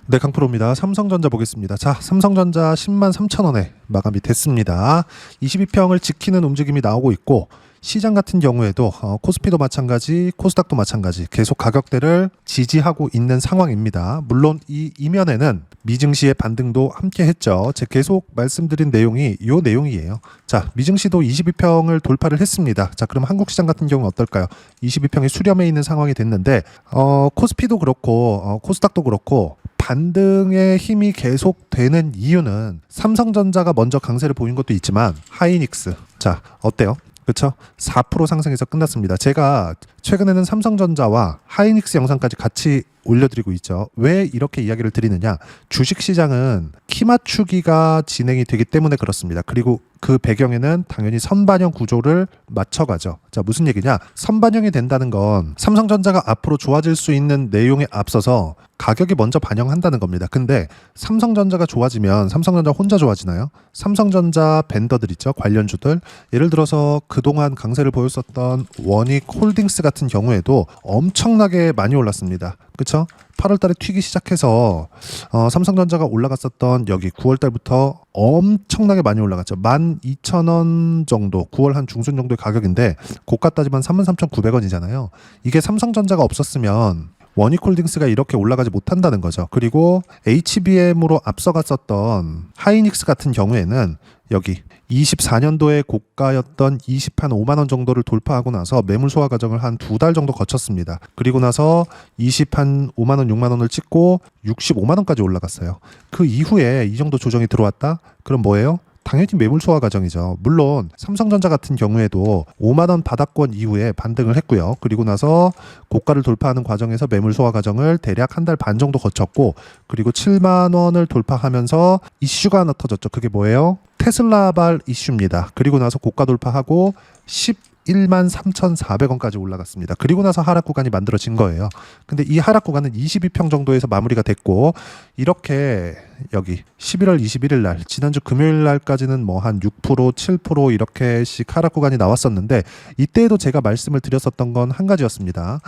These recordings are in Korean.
네, 강프로입니다. 삼성전자 보겠습니다. 자, 삼성전자 10만 3천 원에 마감이 됐습니다. 22평을 지키는 움직임이 나오고 있고, 시장 같은 경우에도 코스피도 마찬가지, 코스닥도 마찬가지 계속 가격대를 지지하고 있는 상황입니다. 물론 이 이면에는 미증시의 반등도 함께 했죠. 제가 계속 말씀드린 내용이 이 내용이에요. 자, 미증시도 22평을 돌파를 했습니다. 자, 그럼 한국 시장 같은 경우는 어떨까요? 22평이 수렴해 있는 상황이 됐는데 코스피도 그렇고 코스닥도 그렇고 반등의 힘이 계속되는 이유는 삼성전자가 먼저 강세를 보인 것도 있지만 하이닉스, 자 어때요? 그렇죠? 4% 상승해서 끝났습니다. 제가 최근에는 삼성전자와 하이닉스 영상까지 같이 올려드리고 있죠. 왜 이렇게 이야기를 드리느냐? 주식시장은 키 맞추기가 진행이 되기 때문에 그렇습니다. 그리고 그 배경에는 당연히 선반영 구조를 맞춰가죠. 자, 무슨 얘기냐? 선반영이 된다는 건 삼성전자가 앞으로 좋아질 수 있는 내용에 앞서서 가격이 먼저 반영한다는 겁니다. 근데 삼성전자가 좋아지면 삼성전자 혼자 좋아지나요? 삼성전자 벤더들 있죠, 관련주들. 예를 들어서 그동안 강세를 보였었던 원익홀딩스 같은 경우에도 엄청나게 많이 올랐습니다. 그렇죠? 8월 달에 튀기 시작해서 삼성전자가 올라갔었던 여기 9월 달부터 엄청나게 많이 올라갔죠. 12,000원 정도, 9월 한 중순 정도의 가격인데 고가 따지면 33,900원이잖아요. 이게 삼성전자가 없었으면 원익홀딩스가 이렇게 올라가지 못한다는 거죠. 그리고 HBM으로 앞서갔었던 하이닉스 같은 경우에는 여기 24년도에 고가였던 20한 5만 원 정도를 돌파하고 나서 매물 소화 과정을 한 2달 정도 거쳤습니다. 그리고 나서 20한 5만 원, 6만 원을 찍고 65만 원까지 올라갔어요. 그 이후에 이 정도 조정이 들어왔다? 그럼 뭐예요? 당연히 매물 소화 과정이죠. 물론 삼성전자 같은 경우에도 5만 원 바닥권 이후에 반등을 했고요. 그리고 나서 고가를 돌파하는 과정에서 매물 소화 과정을 대략 한 달 반 정도 거쳤고, 그리고 7만 원을 돌파하면서 이슈가 하나 터졌죠. 그게 뭐예요? 테슬라발 이슈입니다. 그리고 나서 고가 돌파하고 11만 3,400원까지 올라갔습니다. 그리고 나서 하락 구간이 만들어진 거예요. 근데 이 하락 구간은 22평 정도에서 마무리가 됐고, 이렇게 여기 11월 21일 날, 지난주 금요일 날까지는 뭐 한 6%, 7% 이렇게씩 하락 구간이 나왔었는데, 이때에도 제가 말씀을 드렸었던 건 한 가지였습니다.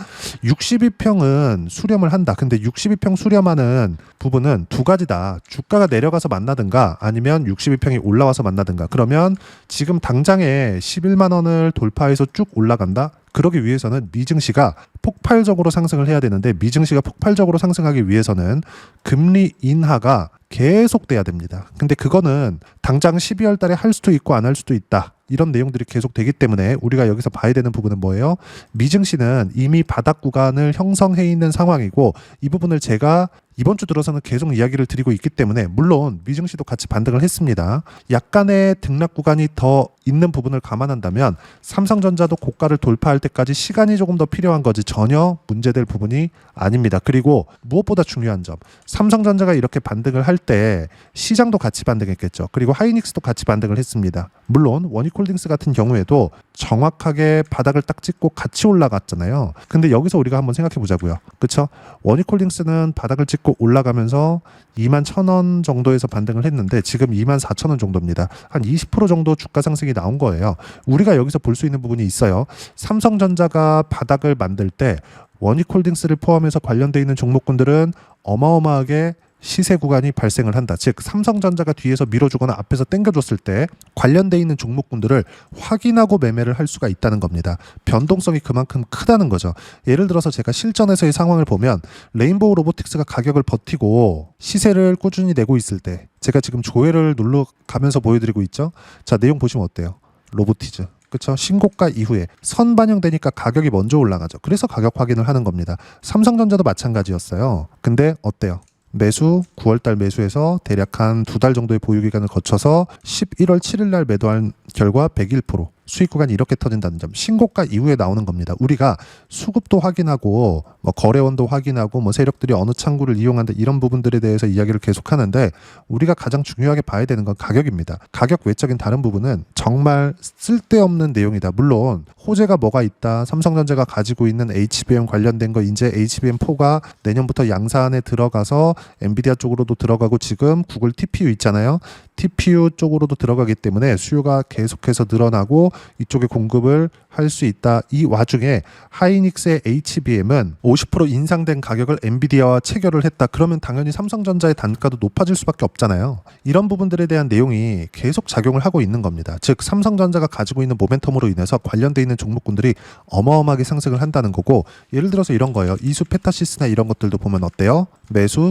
62평은 수렴을 한다. 근데 62평 수렴하는 부분은 두 가지다. 주가가 내려가서 만나든가 아니면 62평이 올라와서 만나든가. 그러면 지금 당장에 11만 원을 돌파해서 쭉 올라간다? 그러기 위해서는 미증시가 폭발적으로 상승을 해야 되는데, 미증시가 폭발적으로 상승하기 위해서는 금리 인하가 계속돼야 됩니다. 근데 그거는 당장 12월 달에 할 수도 있고 안 할 수도 있다. 이런 내용들이 계속 되기 때문에 우리가 여기서 봐야 되는 부분은 뭐예요? 미증시는 이미 바닥 구간을 형성해 있는 상황이고, 이 부분을 제가 이번 주 들어서는 계속 이야기를 드리고 있기 때문에, 물론 미증시도 같이 반등을 했습니다. 약간의 등락 구간이 더 있는 부분을 감안한다면 삼성전자도 고가를 돌파할 때까지 시간이 조금 더 필요한 거지 전혀 문제될 부분이 아닙니다. 그리고 무엇보다 중요한 점, 삼성전자가 이렇게 반등을 할 때 시장도 같이 반등했겠죠. 그리고 하이닉스도 같이 반등을 했습니다. 물론 원익홀딩스 같은 경우에도 정확하게 바닥을 딱 찍고 같이 올라갔잖아요. 근데 여기서 우리가 한번 생각해 보자고요. 그렇죠? 원익홀딩스는 바닥을 찍고 올라가면서 2만 1,000원 정도에서 반등을 했는데 지금 2만 4,000원 정도입니다. 한 20% 정도 주가 상승이 나온 거예요. 우리가 여기서 볼 수 있는 부분이 있어요. 삼성전자가 바닥을 만들 때 원익홀딩스를 포함해서 관련되어 있는 종목군들은 어마어마하게 시세 구간이 발생을 한다. 즉 삼성전자가 뒤에서 밀어주거나 앞에서 당겨줬을 때 관련돼 있는 종목군들을 확인하고 매매를 할 수가 있다는 겁니다. 변동성이 그만큼 크다는 거죠. 예를 들어서 제가 실전에서의 상황을 보면 레인보우 로보틱스가 가격을 버티고 시세를 꾸준히 내고 있을 때, 제가 지금 조회를 눌러가면서 보여드리고 있죠. 자, 내용 보시면 어때요? 로보티즈. 그렇죠? 신고가 이후에 선 반영되니까 가격이 먼저 올라가죠. 그래서 가격 확인을 하는 겁니다. 삼성전자도 마찬가지였어요. 근데 어때요? 매수 9월달 매수해서 대략 한 2달 정도의 보유 기간을 거쳐서 11월 7일 날 매도한 결과 101% 수익 구간이 이렇게 터진다는 점, 신고가 이후에 나오는 겁니다. 우리가 수급도 확인하고 뭐 거래원도 확인하고 뭐 세력들이 어느 창구를 이용한다, 이런 부분들에 대해서 이야기를 계속하는데, 우리가 가장 중요하게 봐야 되는 건 가격입니다. 가격 외적인 다른 부분은 정말 쓸데없는 내용이다. 물론 호재가 뭐가 있다, 삼성전자가 가지고 있는 HBM 관련된 거, 이제 HBM4가 내년부터 양산에 들어가서 엔비디아 쪽으로도 들어가고, 지금 구글 TPU 있잖아요. TPU 쪽으로도 들어가기 때문에 수요가 계속해서 늘어나고 이쪽에 공급을 할 수 있다. 이 와중에 하이닉스의 HBM은 50% 인상된 가격을 엔비디아와 체결을 했다. 그러면 당연히 삼성전자의 단가도 높아질 수밖에 없잖아요. 이런 부분들에 대한 내용이 계속 작용을 하고 있는 겁니다. 즉 삼성전자가 가지고 있는 모멘텀으로 인해서 관련돼 있는 종목군들이 어마어마하게 상승을 한다는 거고, 예를 들어서 이런 거예요. 이수 페타시스나 이런 것들도 보면 어때요?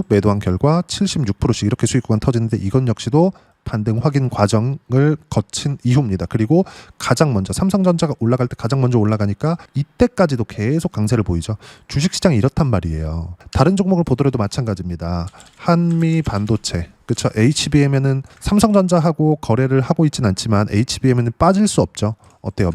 매도한 결과 76%씩 이렇게 수익 구간 터지는데, 이건 역시도 반등 확인 과정을 거친 이후입니다. 그리고 가장 먼저 삼성전자가 올라갈 때 가장 먼저 올라가니까 이때까지도 계속 강세를 보이죠. 주식시장이 이렇단 말이에요. 다른 종목을 보더라도 마찬가지입니다. 한미 반도체, 그렇죠. HBM에는 삼성전자하고 거래를 하고 있진 않지만 HBM에는 빠질 수 없죠. 어때요?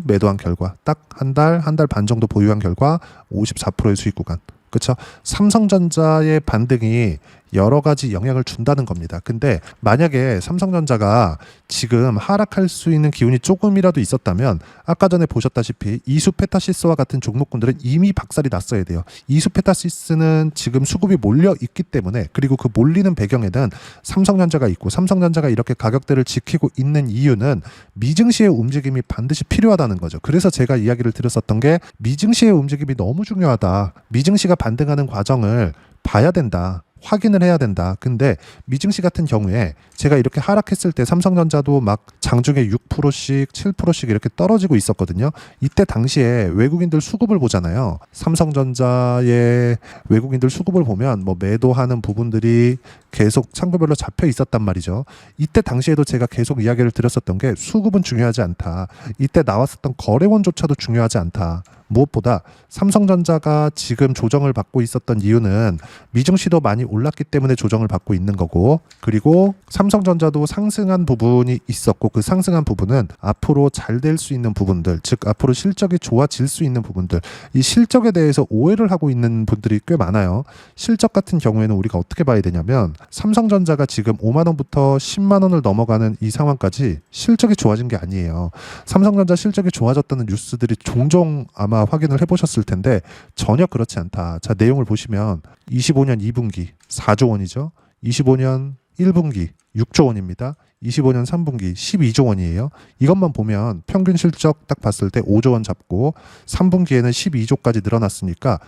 매도한 결과 딱 한 달 반 정도 보유한 결과 54%의 수익 구간. 그렇죠. 삼성전자의 반등이 여러 가지 영향을 준다는 겁니다. 근데 만약에 삼성전자가 지금 하락할 수 있는 기운이 조금이라도 있었다면 아까 전에 보셨다시피 이수페타시스와 같은 종목군들은 이미 박살이 났어야 돼요. 이수페타시스는 지금 수급이 몰려 있기 때문에, 그리고 그 몰리는 배경에는 삼성전자가 있고, 삼성전자가 이렇게 가격대를 지키고 있는 이유는 미증시의 움직임이 반드시 필요하다는 거죠. 그래서 제가 이야기를 드렸었던 게 미증시의 움직임이 너무 중요하다. 미증시가 반등하는 과정을 봐야 된다. 확인을 해야 된다. 근데 미증시 같은 경우에 제가 이렇게 하락했을 때 삼성전자도 막 장중에 6%씩 7%씩 이렇게 떨어지고 있었거든요. 이때 당시에 외국인들 수급을 보잖아요. 삼성전자의 외국인들 수급을 보면 뭐 매도하는 부분들이 계속 창구별로 잡혀 있었단 말이죠. 이때 당시에도 제가 계속 이야기를 드렸었던 게 수급은 중요하지 않다. 이때 나왔었던 거래원조차도 중요하지 않다. 무엇보다 삼성전자가 지금 조정을 받고 있었던 이유는 미증시도 많이 올랐기 때문에 조정을 받고 있는 거고, 그리고 삼성전자도 상승한 부분이 있었고, 그 상승한 부분은 앞으로 잘 될 수 있는 부분들, 즉 앞으로 실적이 좋아질 수 있는 부분들, 이 실적에 대해서 오해를 하고 있는 분들이 꽤 많아요. 실적 같은 경우에는 우리가 어떻게 봐야 되냐면, 삼성전자가 지금 5만 원부터 10만 원을 넘어가는 이 상황까지 실적이 좋아진 게 아니에요. 삼성전자 실적이 좋아졌다는 뉴스들이 종종 아마 확인을 해보셨을 텐데 전혀 그렇지 않다. 자, 내용을 보시면 25년 2분기 4조 원이죠. 25년 1분기 6조 원입니다. 25년 3분기 12조 원이에요. 이것만 보면 평균 실적 딱 봤을 때 5조 원 잡고 3분기에는 12조까지 늘어났으니까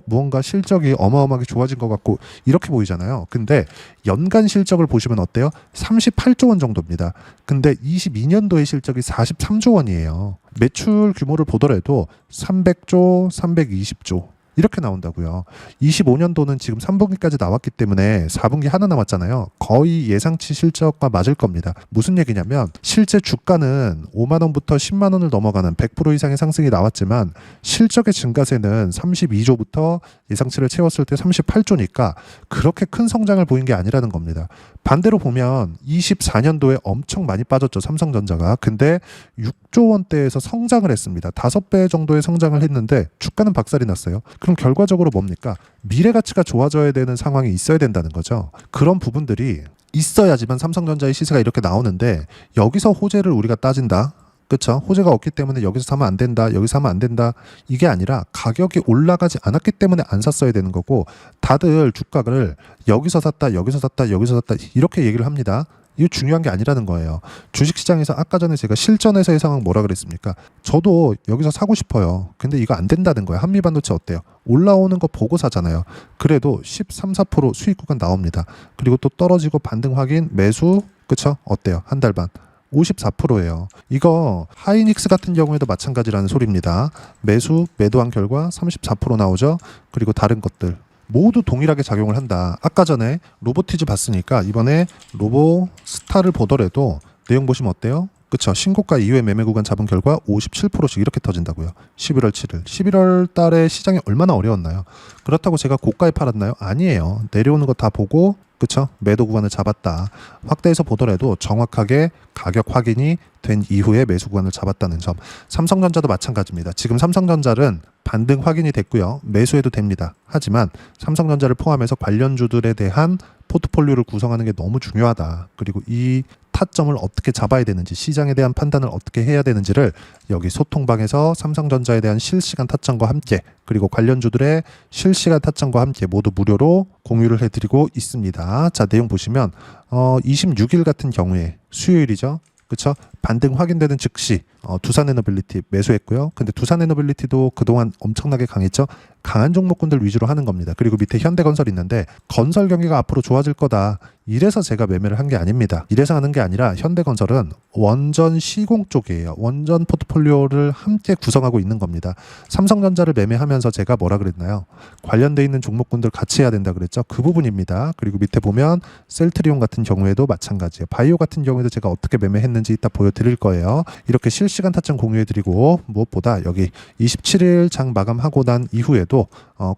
무언가 실적이 어마어마하게 좋아진 것 같고 이렇게 보이잖아요. 근데 연간 실적을 보시면 어때요? 38조 원 정도입니다. 근데 22년도의 실적이 43조 원이에요. 매출 규모를 보더라도 300조, 320조 이렇게 나온다고요. 25년도는 지금 3분기까지 나왔기 때문에 4분기 하나 남았잖아요. 거의 예상치 실적과 맞을 겁니다. 무슨 얘기냐면 실제 주가는 5만 원부터 10만 원을 넘어가는 100% 이상의 상승이 나왔지만 실적의 증가세는 32조부터 예상치를 채웠을 때 38조니까 그렇게 큰 성장을 보인 게 아니라는 겁니다. 반대로 보면 24년도에 엄청 많이 빠졌죠. 삼성전자가. 근데 6조 원대에서 성장을 했습니다. 5배 정도의 성장을 했는데 주가는 박살이 났어요. 그럼 결과적으로 뭡니까? 미래 가치가 좋아져야 되는 상황이 있어야 된다는 거죠. 그런 부분들이 있어야지만 삼성전자의 시세가 이렇게 나오는데 여기서 호재를 우리가 따진다. 그렇죠? 호재가 없기 때문에 여기서 사면 안 된다. 여기서 사면 안 된다. 이게 아니라 가격이 올라가지 않았기 때문에 안 샀어야 되는 거고, 다들 주가를 여기서 샀다, 여기서 샀다, 여기서 샀다 이렇게 얘기를 합니다. 이거 중요한 게 아니라는 거예요. 주식시장에서 아까 전에 제가 실전에서의 상황 뭐라 그랬습니까? 저도 여기서 사고 싶어요. 근데 이거 안 된다는 거예요. 한미반도체 어때요? 올라오는 거 보고 사잖아요. 그래도 13, 4% 수익 구간 나옵니다. 그리고 또 떨어지고 반등 확인, 매수, 그쵸? 어때요? 한 달 반. 54%예요. 이거 하이닉스 같은 경우에도 마찬가지라는 소리입니다. 매도한 결과 34% 나오죠. 그리고 다른 것들 모두 동일하게 작용을 한다. 아까 전에 로보티즈 봤으니까 이번에 로보스타를 보더라도 내용 보시면 어때요? 그쵸? 신고가 이후에 매매 구간 잡은 결과 57%씩 이렇게 터진다고요. 11월 7일. 11월 달에 시장이 얼마나 어려웠나요? 그렇다고 제가 고가에 팔았나요? 아니에요. 내려오는 거 다 보고, 그쵸? 매도 구간을 잡았다. 확대해서 보더라도 정확하게 가격 확인이 된 이후에 매수 구간을 잡았다는 점. 삼성전자도 마찬가지입니다. 지금 삼성전자는 반등 확인이 됐고요. 매수해도 됩니다. 하지만 삼성전자를 포함해서 관련주들에 대한 포트폴리오를 구성하는 게 너무 중요하다. 그리고 이 타점을 어떻게 잡아야 되는지, 시장에 대한 판단을 어떻게 해야 되는지를 여기 소통방에서 삼성전자에 대한 실시간 타점과 함께, 그리고 관련주들의 실시간 타점과 함께 모두 무료로 공유를 해드리고 있습니다. 자, 내용 보시면 26일 같은 경우에 수요일이죠. 그렇죠? 반등 확인되는 즉시 두산에너빌리티 매수했고요. 근데 두산에너빌리티도 그동안 엄청나게 강했죠. 강한 종목군들 위주로 하는 겁니다. 그리고 밑에 현대건설 있는데 건설 경기가 앞으로 좋아질 거다. 이래서 제가 매매를 한 게 아닙니다. 이래서 하는 게 아니라 현대건설은 원전 시공 쪽이에요. 원전 포트폴리오를 함께 구성하고 있는 겁니다. 삼성전자를 매매하면서 제가 뭐라 그랬나요? 관련돼 있는 종목군들 같이 해야 된다 그랬죠. 그 부분입니다. 그리고 밑에 보면 셀트리온 같은 경우에도 마찬가지예요. 바이오 같은 경우에도 제가 어떻게 매매했는지 이따 보여드릴 거예요. 이렇게 실시간 타점 공유해드리고 무엇보다 여기 27일 장 마감하고 난 이후에도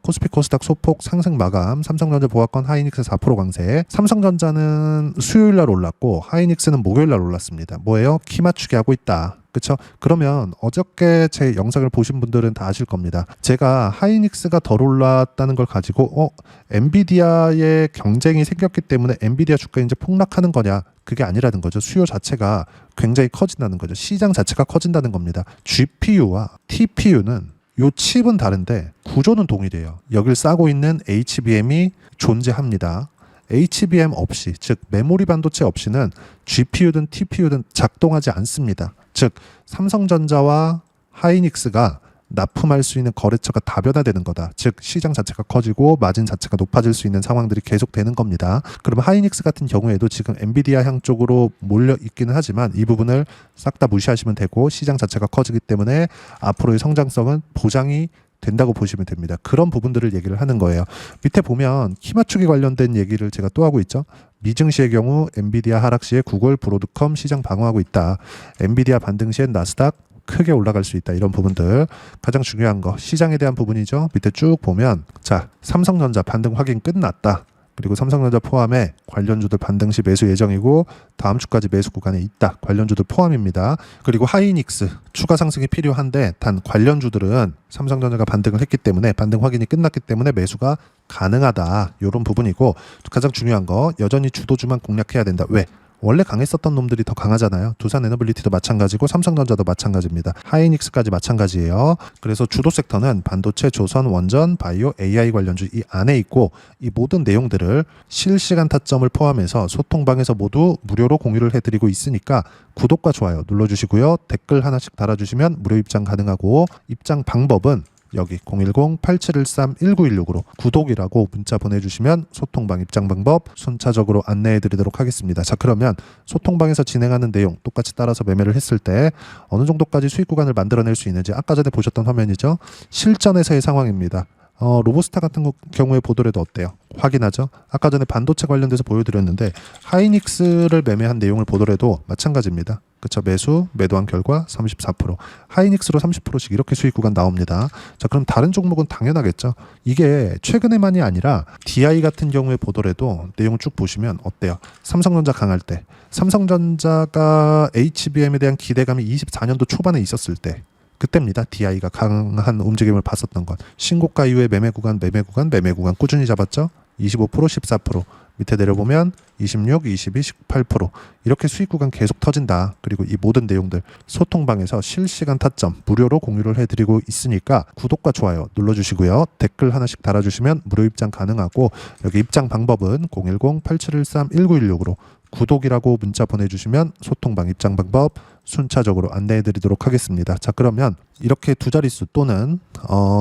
코스피 코스닥 소폭 상승 마감, 삼성전자 보합권 하이닉스 4% 강세. 삼성전자는 수요일 날 올랐고 하이닉스는 목요일 날 올랐습니다. 뭐예요? 키 맞추기 하고 있다. 그쵸? 그러면 어저께 제 영상을 보신 분들은 다 아실 겁니다. 제가 하이닉스가 덜 올랐다는 걸 가지고 엔비디아의 경쟁이 생겼기 때문에 엔비디아 주가 이제 폭락하는 거냐? 그게 아니라는 거죠. 수요 자체가 굉장히 커진다는 거죠. 시장 자체가 커진다는 겁니다. GPU와 TPU는 요 칩은 다른데 구조는 동일해요. 여길 싸고 있는 HBM이 존재합니다. HBM 없이, 즉 메모리 반도체 없이는 GPU든 TPU든 작동하지 않습니다. 즉 삼성전자와 하이닉스가 납품할 수 있는 거래처가 다변화되는 거다. 즉 시장 자체가 커지고 마진 자체가 높아질 수 있는 상황들이 계속되는 겁니다. 그럼 하이닉스 같은 경우에도 지금 엔비디아 향 쪽으로 몰려 있기는 하지만 이 부분을 싹 다 무시하시면 되고 시장 자체가 커지기 때문에 앞으로의 성장성은 보장이 된다고 보시면 됩니다. 그런 부분들을 얘기를 하는 거예요. 밑에 보면 키 맞추기 관련된 얘기를 제가 또 하고 있죠. 미증시의 경우 엔비디아 하락 시에 구글, 브로드컴 시장 방어하고 있다. 엔비디아 반등 시엔 나스닥 크게 올라갈 수 있다. 이런 부분들 가장 중요한 거 시장에 대한 부분이죠. 밑에 쭉 보면 자 삼성전자 반등 확인 끝났다. 그리고 삼성전자 포함해 관련주들 반등 시 매수 예정이고 다음 주까지 매수 구간에 있다. 관련주들 포함입니다. 그리고 하이닉스 추가 상승이 필요한데 단 관련주들은 삼성전자가 반등을 했기 때문에 반등 확인이 끝났기 때문에 매수가 가능하다. 이런 부분이고 가장 중요한 거 여전히 주도주만 공략해야 된다. 왜? 원래 강했었던 놈들이 더 강하잖아요. 두산에너빌리티도 마찬가지고 삼성전자도 마찬가지입니다. 하이닉스까지 마찬가지예요. 그래서 주도 섹터는 반도체, 조선, 원전, 바이오, AI 관련주 이 안에 있고 이 모든 내용들을 실시간 타점을 포함해서 소통방에서 모두 무료로 공유를 해드리고 있으니까 구독과 좋아요 눌러주시고요. 댓글 하나씩 달아주시면 무료 입장 가능하고 입장 방법은 여기 010-8713-1916으로 구독이라고 문자 보내주시면 소통방 입장 방법 순차적으로 안내해드리도록 하겠습니다. 자 그러면 소통방에서 진행하는 내용 똑같이 따라서 매매를 했을 때 어느 정도까지 수익 구간을 만들어낼 수 있는지 아까 전에 보셨던 화면이죠. 실전에서의 상황입니다. 로보스타 같은 경우에 보더라도 어때요? 확인하죠. 아까 전에 반도체 관련돼서 보여드렸는데 하이닉스를 매매한 내용을 보더라도 마찬가지입니다. 그쵸? 매도한 결과 34%, 하이닉스로 30%씩 이렇게 수익 구간 나옵니다. 자, 그럼 다른 종목은 당연하겠죠. 이게 최근에만이 아니라 DI 같은 경우에 보더라도 내용 쭉 보시면 어때요? 삼성전자 강할 때, 삼성전자가 HBM에 대한 기대감이 24년도 초반에 있었을 때 그때입니다. DI가 강한 움직임을 봤었던 것. 신고가 이후에 매매 구간 꾸준히 잡았죠. 25%, 14%. 밑에 내려보면 26, 22, 18% 이렇게 수익 구간 계속 터진다. 그리고 이 모든 내용들 소통방에서 실시간 타점 무료로 공유를 해드리고 있으니까 구독과 좋아요 눌러주시고요. 댓글 하나씩 달아주시면 무료 입장 가능하고 여기 입장 방법은 010-8713-1916으로 구독이라고 문자 보내주시면 소통방 입장 방법 순차적으로 안내해드리도록 하겠습니다. 자 그러면 이렇게 두 자릿수 또는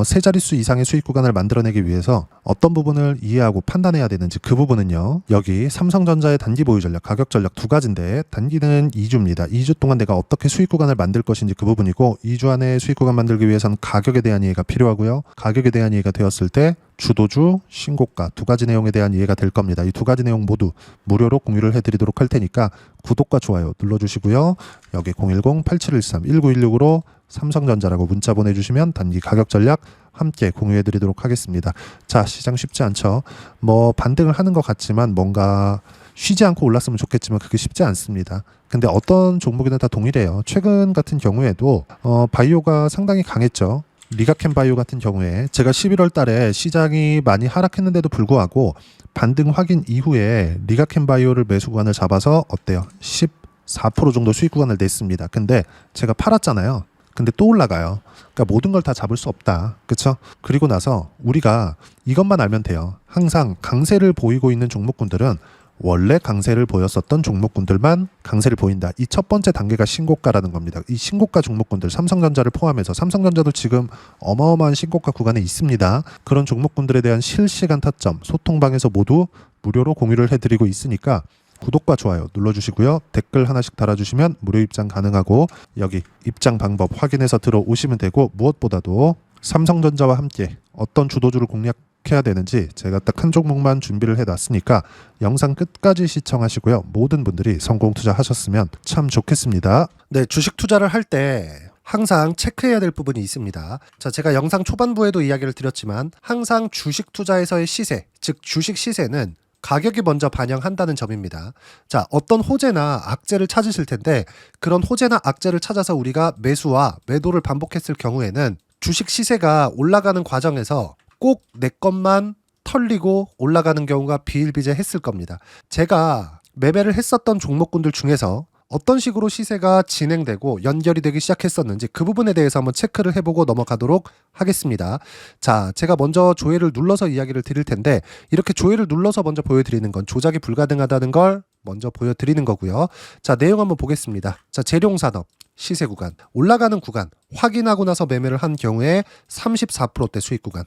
세 자릿수 이상의 수익 구간을 만들어내기 위해서 어떤 부분을 이해하고 판단해야 되는지 그 부분은요. 여기 삼성전자의 단기 보유 전략, 가격 전략 두 가지인데 단기는 2주입니다. 2주 동안 내가 어떻게 수익 구간을 만들 것인지 그 부분이고 2주 안에 수익 구간 만들기 위해서는 가격에 대한 이해가 필요하고요. 가격에 대한 이해가 되었을 때 주도주, 신고가 두 가지 내용에 대한 이해가 될 겁니다. 이 두 가지 내용 모두 무료로 공유를 해드리도록 할 테니까 구독과 좋아요 눌러주시고요. 여기 010-8713-1916으로 삼성전자라고 문자 보내주시면 단기 가격 전략 함께 공유해드리도록 하겠습니다. 자, 시장 쉽지 않죠. 뭐 반등을 하는 것 같지만 뭔가 쉬지 않고 올랐으면 좋겠지만 그게 쉽지 않습니다. 근데 어떤 종목이든 다 동일해요. 최근 같은 경우에도 바이오가 상당히 강했죠. 리가캠 바이오 같은 경우에 제가 11월 달에 시장이 많이 하락했는데도 불구하고 반등 확인 이후에 리가캠 바이오를 매수 구간을 잡아서 어때요? 14% 정도 수익 구간을 냈습니다. 근데 제가 팔았잖아요. 근데 또 올라가요. 그러니까 모든 걸 다 잡을 수 없다. 그렇죠? 그리고 나서 우리가 이것만 알면 돼요. 항상 강세를 보이고 있는 종목군들은 원래 강세를 보였었던 종목군들만 강세를 보인다. 이 첫 번째 단계가 신고가라는 겁니다. 이 신고가 종목군들, 삼성전자를 포함해서 삼성전자도 지금 어마어마한 신고가 구간에 있습니다. 그런 종목군들에 대한 실시간 타점, 소통방에서 모두 무료로 공유를 해드리고 있으니까 구독과 좋아요 눌러주시고요. 댓글 하나씩 달아주시면 무료 입장 가능하고 여기 입장 방법 확인해서 들어오시면 되고, 무엇보다도 삼성전자와 함께 어떤 주도주를 공략해야 되는지 제가 딱 한 종목만 준비를 해놨으니까 영상 끝까지 시청하시고요. 모든 분들이 성공 투자하셨으면 참 좋겠습니다. 네, 주식 투자를 할 때 항상 체크해야 될 부분이 있습니다. 자, 제가 영상 초반부에도 이야기를 드렸지만 항상 주식 투자에서의 시세, 즉 주식 시세는 가격이 먼저 반영한다는 점입니다. 자, 어떤 호재나 악재를 찾으실 텐데 그런 호재나 악재를 찾아서 우리가 매수와 매도를 반복했을 경우에는 주식 시세가 올라가는 과정에서 꼭 내 것만 털리고 올라가는 경우가 비일비재했을 겁니다. 제가 매매를 했었던 종목군들 중에서 어떤 식으로 시세가 진행되고 연결이 되기 시작했었는지 그 부분에 대해서 한번 체크를 해보고 넘어가도록 하겠습니다. 자, 제가 먼저 조회를 눌러서 이야기를 드릴 텐데 이렇게 조회를 눌러서 먼저 보여드리는 건 조작이 불가능하다는 걸 먼저 보여드리는 거고요. 자, 내용 한번 보겠습니다. 자, 재룡산업 시세 구간, 올라가는 구간 확인하고 나서 매매를 한 경우에 34%대 수익 구간.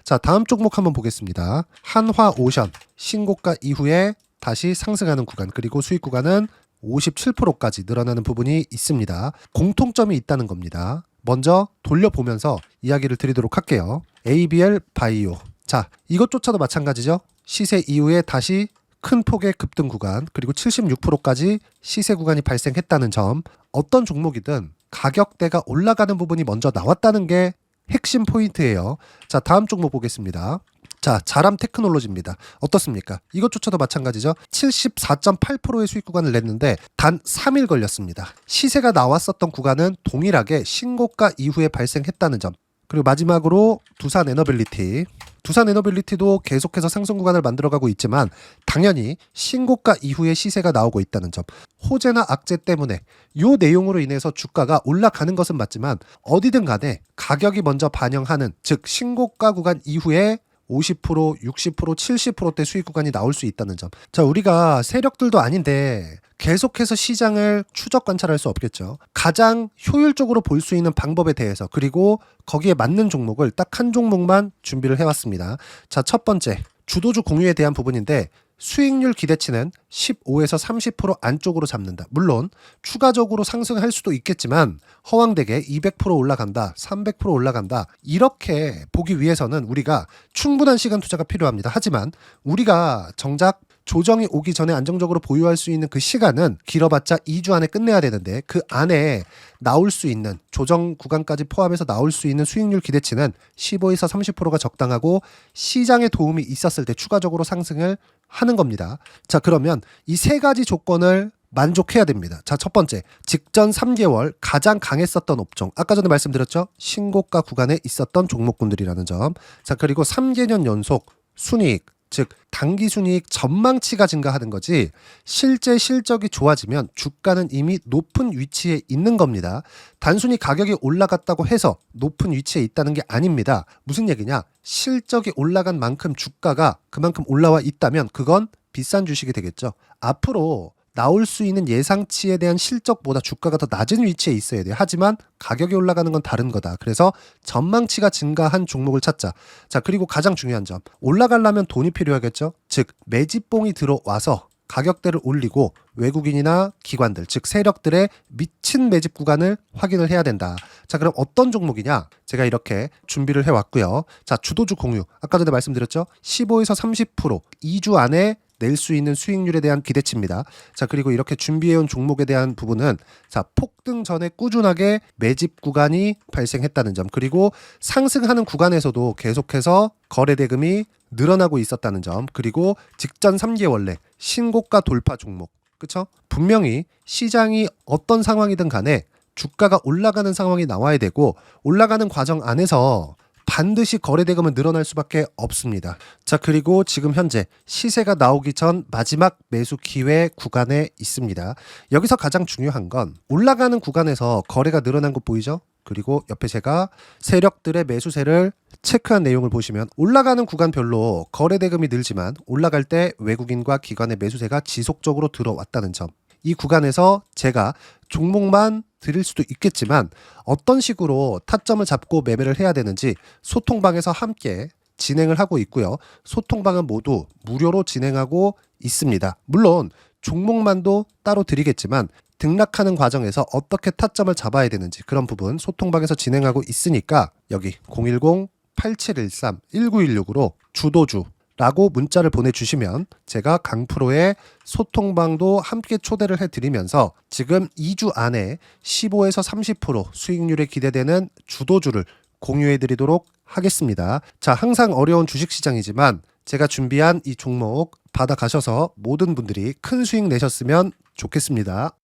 자, 다음 종목 한번 보겠습니다. 한화오션 신고가 이후에 다시 상승하는 구간, 그리고 수익 구간은 57%까지 늘어나는 부분이 있습니다. 공통점이 있다는 겁니다. 먼저 돌려보면서 이야기를 드리도록 할게요. ABL 바이오. 자, 이것조차도 마찬가지죠. 시세 이후에 다시 큰 폭의 급등 구간, 그리고 76%까지 시세 구간이 발생했다는 점. 어떤 종목이든 가격대가 올라가는 부분이 먼저 나왔다는 게 핵심 포인트예요. 자, 다음 종목 보겠습니다. 자, 자람 테크놀로지입니다. 어떻습니까? 이것조차도 마찬가지죠. 74.8%의 수익 구간을 냈는데 단 3일 걸렸습니다. 시세가 나왔었던 구간은 동일하게 신고가 이후에 발생했다는 점. 그리고 마지막으로 두산 에너빌리티. 두산 에너빌리티도 계속해서 상승 구간을 만들어가고 있지만 당연히 신고가 이후에 시세가 나오고 있다는 점. 호재나 악재 때문에 이 내용으로 인해서 주가가 올라가는 것은 맞지만 어디든 간에 가격이 먼저 반영하는, 즉 신고가 구간 이후에 50%, 60%, 70%대 수익 구간이 나올 수 있다는 점. 자, 우리가 세력들도 아닌데 계속해서 시장을 추적 관찰할 수 없겠죠. 가장 효율적으로 볼 수 있는 방법에 대해서, 그리고 거기에 맞는 종목을 딱 한 종목만 준비를 해왔습니다. 자, 첫 번째 주도주 공유에 대한 부분인데 수익률 기대치는 15에서 30% 안쪽으로 잡는다. 물론 추가적으로 상승할 수도 있겠지만 허황되게 200% 올라간다, 300% 올라간다, 이렇게 보기 위해서는 우리가 충분한 시간 투자가 필요합니다. 하지만 우리가 정작 조정이 오기 전에 안정적으로 보유할 수 있는 그 시간은 길어봤자 2주 안에 끝내야 되는데 그 안에 나올 수 있는 조정 구간까지 포함해서 나올 수 있는 수익률 기대치는 15에서 30%가 적당하고 시장에 도움이 있었을 때 추가적으로 상승을 하는 겁니다. 자, 그러면 이 세 가지 조건을 만족해야 됩니다. 자, 첫 번째, 직전 3개월 가장 강했었던 업종. 아까 전에 말씀드렸죠? 신고가 구간에 있었던 종목군들이라는 점. 자, 그리고 3개년 연속 순이익, 즉 단기 순이익 전망치가 증가하는 거지 실제 실적이 좋아지면 주가는 이미 높은 위치에 있는 겁니다. 단순히 가격이 올라갔다고 해서 높은 위치에 있다는 게 아닙니다. 무슨 얘기냐? 실적이 올라간 만큼 주가가 그만큼 올라와 있다면 그건 비싼 주식이 되겠죠. 앞으로 나올 수 있는 예상치에 대한 실적보다 주가가 더 낮은 위치에 있어야 돼요. 하지만 가격이 올라가는 건 다른 거다. 그래서 전망치가 증가한 종목을 찾자. 자, 그리고 가장 중요한 점. 올라가려면 돈이 필요하겠죠. 즉 매집봉이 들어와서 가격대를 올리고 외국인이나 기관들, 즉 세력들의 미친 매집 구간을 확인을 해야 된다. 자, 그럼 어떤 종목이냐? 제가 이렇게 준비를 해왔고요. 자, 주도주 공유. 아까 전에 말씀드렸죠. 15에서 30% 2주 안에 낼 수 있는 수익률에 대한 기대치입니다. 자, 그리고 이렇게 준비해온 종목에 대한 부분은 자, 폭등 전에 꾸준하게 매집 구간이 발생했다는 점, 그리고 상승하는 구간에서도 계속해서 거래 대금이 늘어나고 있었다는 점, 그리고 직전 3개월 내 신고가 돌파 종목. 그쵸? 분명히 시장이 어떤 상황이든 간에 주가가 올라가는 상황이 나와야 되고 올라가는 과정 안에서 반드시 거래 대금은 늘어날 수밖에 없습니다. 자, 그리고 지금 현재 시세가 나오기 전 마지막 매수 기회 구간에 있습니다. 여기서 가장 중요한 건 올라가는 구간에서 거래가 늘어난 거 보이죠? 그리고 옆에 제가 세력들의 매수세를 체크한 내용을 보시면 올라가는 구간별로 거래 대금이 늘지만 올라갈 때 외국인과 기관의 매수세가 지속적으로 들어왔다는 점. 이 구간에서 제가 종목만 드릴 수도 있겠지만 어떤 식으로 타점을 잡고 매매를 해야 되는지 소통방에서 함께 진행을 하고 있고요. 소통방은 모두 무료로 진행하고 있습니다. 물론 종목만도 따로 드리겠지만 등락하는 과정에서 어떻게 타점을 잡아야 되는지 그런 부분 소통방에서 진행하고 있으니까 여기 010-8713-1916으로 주도주라고 문자를 보내주시면 제가 강프로의 소통방도 함께 초대를 해드리면서 지금 2주 안에 15에서 30% 수익률에 기대되는 주도주를 공유해드리도록 하겠습니다. 자, 항상 어려운 주식시장이지만 제가 준비한 이 종목 받아가셔서 모든 분들이 큰 수익 내셨으면 좋겠습니다.